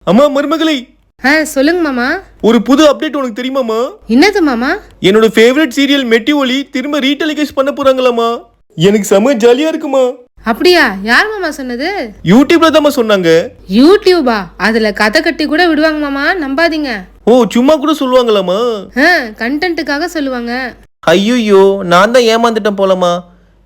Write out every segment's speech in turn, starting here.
அம்மா மருமகளே, சொல்லுங்க மாமா. ஒரு புது அப்டேட் உனக்கு தெரியுமாமா? என்னது மாமா? என்னோட ஃபேவரட் சீரியல் மெட்டி ஒலி திரும்ப ரீடெலிகாஸ்ட் பண்ண போறாங்களாமா. எனக்கு செம ஜாலியா இருக்குமா. அப்படியா? யார் மாமா சொன்னது? யூடியூப்ல தான் சொன்னாங்க. யூடியூபா? அதுல கதை கட்டி கூட விடுவாங்க மாமா, நம்பாதீங்க. ஓ, சும்மா கூட சொல்லுவாங்களாமா? கண்டென்ட்டுக்காக சொல்லுவாங்க. ஐயோ, நான் தான் ஏமாந்துட்டேன் போலமா.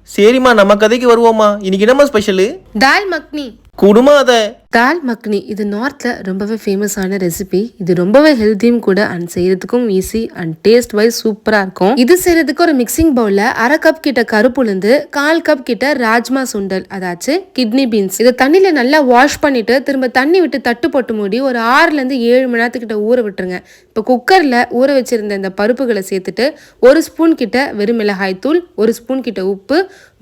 சரிம்மா, நம்ம கதைக்கு வருவோமா. இன்னைக்கு என்னமா ஸ்பெஷல்? தால் மக்னி. குடுமா அத. தால் மக்னி இது நார்த்ல ரொம்பவே ஃபேமஸான ரெசிபி. இது ரொம்பவே ஹெல்த்தியும் கூட அண்ட் செய்யறதுக்கும் ஈஸி அண்ட் டேஸ்ட் வைஸ் சூப்பரா இருக்கும். இது செய்யறதுக்கு ஒரு மிக்சிங் பவுல்ல 1/2 கப் கிட்ட கருப்புளுந்து, 1/4 கப் கிட்ட ராஜ்மா சுண்டல், அதாச்சு கிட்னி பீன்ஸ், இதை தண்ணியில நல்லா வாஷ் பண்ணிட்டு திரும்ப தண்ணி விட்டு தட்டு போட்டு மூடி ஒரு 6ல இருந்து 7 மணி நேரத்துக்கிட்ட ஊற விட்டுருங்க. இப்போ குக்கர்ல ஊற வச்சிருந்த இந்த பருப்புகளை சேர்த்துட்டு 1 ஸ்பூன் கிட்ட வெறும் மிளகாய் தூள், 1 ஸ்பூன் கிட்ட உப்பு,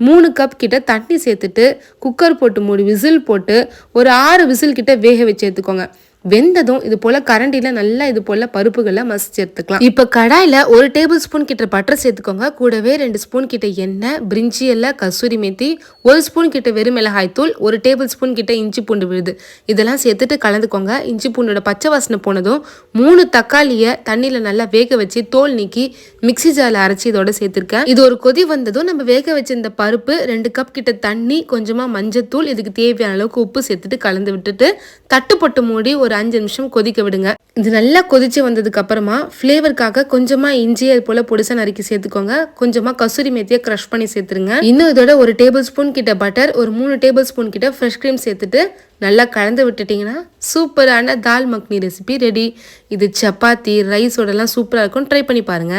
3 கப் கிட்ட தண்ணி சேர்த்துட்டு குக்கர் போட்டு மூடி விசில் போட்டு ஒரு 6 விசில் கிட்ட வேக வச்சு எடுத்துக்கோங்க. வெந்ததும் இது போல கரண்டில நல்லா இது போல பருப்புகளை மசிச்சு எடுத்துக்கலாம். இப்ப கடாயில 1 டேபிள் ஸ்பூன் கிட்ட பட்டர் சேர்த்துக்கோங்க. கூடவே 2 ஸ்பூன் கிட்ட எண்ணெய், பிரிஞ்சி இலை, கசூரி மேத்தி, 1 ஸ்பூன் கிட்ட வெறும் மிளகாய் தூள், 1 டேபிள் ஸ்பூன் கிட்ட இஞ்சி பூண்டு விழுது, இதெல்லாம் சேர்த்துட்டு கலந்துக்கோங்க. இஞ்சி பூண்டோட பச்சை வாசனை போனதும் 3 தக்காளியை தண்ணியில நல்லா வேக வச்சு தோல் நீக்கி மிக்சி ஜார்ல அரைச்சி இதோட சேர்த்திருக்கேன். இது ஒரு கொதி வந்ததும் நம்ம வேக வச்சிருந்த பருப்பு, 2 கப் கிட்ட தண்ணி, கொஞ்சமா மஞ்சத்தூள், இதுக்கு தேவையான அளவுக்கு உப்பு சேர்த்துட்டு கலந்து விட்டுட்டு தட்டு போட்டு மூடி ஒரு 5 நிமிஷம் கொதிக்க விடுங்க. இது நல்லா கொதிச்சு வந்ததுக்கு அப்புறமா ஃபிளேவருக்காக கொஞ்சமா இஞ்சி அது போல பொடிசா நறுக்கி சேர்த்துக்கோங்க. கொஞ்சமா கசூரி மேத்தியை கிரஷ் பண்ணி சேர்த்துருங்க. இன்னும் இதோட 1 டேபிள் ஸ்பூன் கிட்ட பட்டர், ஒரு 3 டேபிள் ஸ்பூன் கிட்ட ஃப்ரெஷ் கிரீம் சேர்த்துட்டு நல்லா கலந்து விட்டுட்டீங்கன்னா சூப்பரான தால் மக்னி ரெசிபி ரெடி. இது சப்பாத்தி ரைஸோடலாம் சூப்பரா இருக்கும். ட்ரை பண்ணி பாருங்க.